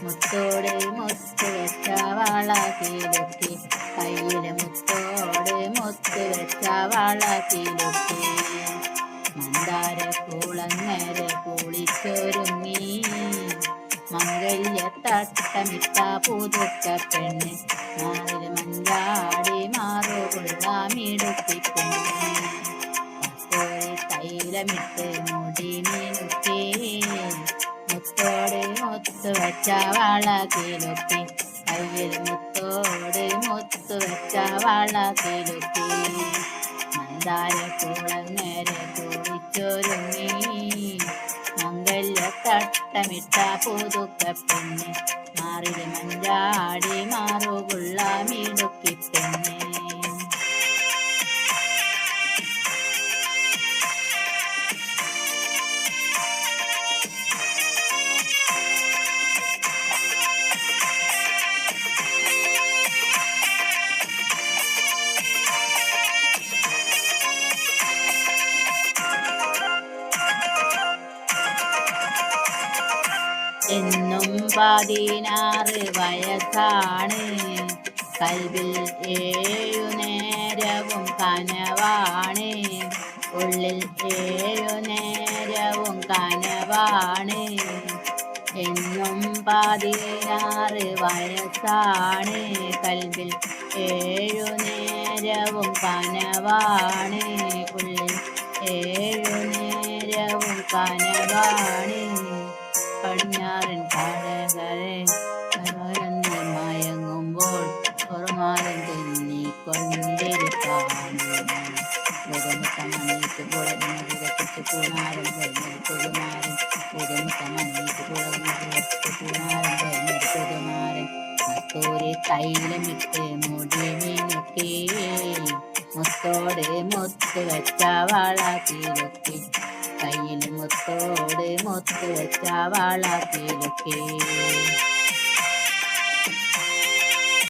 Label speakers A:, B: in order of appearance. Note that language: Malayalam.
A: മുത്തോട് മുത്ത് വെച്ച വളക്കിലുക്കി കയ്യില് മുത്തോട് മുത്ത് വെച്ച വളക്കിലുക്കി മന്ദാര കുളങ്ങര കുളിച്ചൊരുങ്ങി മംഗല്യ തട്ടമിട്ട പുതുക്ക പെണ്ണ് മാറില് മഞ്ചാടി മാറുകൊള്ള മിടുക്കി പെണ്ണ് തൈലമിട്ട് മുടി മിനുക്കി മുത്തോട് മുത്ത് വെച്ച വളക്കിലുക്കി കയ്യിൽ മുത്തോട് മുത്ത് വെച്ച വളക്കിലുക്കി മന്ദാര കുളങ്ങര കുളിച്ചൊരുങ്ങി മംഗല്യ തട്ടമിട്ട പുതുക്ക പെണ്ണ് മാറില് മഞ്ചാടി മാറുകൊള്ള മിടുക്കി പെണ്ണ് എന്നും 16 വയസ്സാണ് കൽവിൽ 7 നേരവും കനവാണ് ഉള്ളിൽ 7 നേരവും കനവാണ് എന്നും 16 വയസ്സാണ് കൽവിൽ 7 നേരവും കനവാണ് ഉള്ളിൽ 7 നേരവും കനവാണ് പടിഞ്ഞാറൻ താഴകരെ കരോരന്ന് മയങ്ങുമ്പോൾ ഓർമാലം തെന്നിക്കൊണ്ടിരിക്കാണ് മണിക്ക് പുളർന്നിരക്കിച്ച് പൂനാരൻ കഴിഞ്ഞൊരു പുതുമാരൻ മണിക്ക് പുളർന്നിരക്കിച്ച് പൂനാരൻ കഴിഞ്ഞൊരു പുതുമാരൻ മത്തോര് തൈലമിട്ട് മുടി മിനുക്കി മുത്തോട് മുത്ത് വെച്ച വളക്കിലുക്കി കയ്യിൽ മുത്തോട് മുത്ത് വെച്ച വളക്കിലുക്കി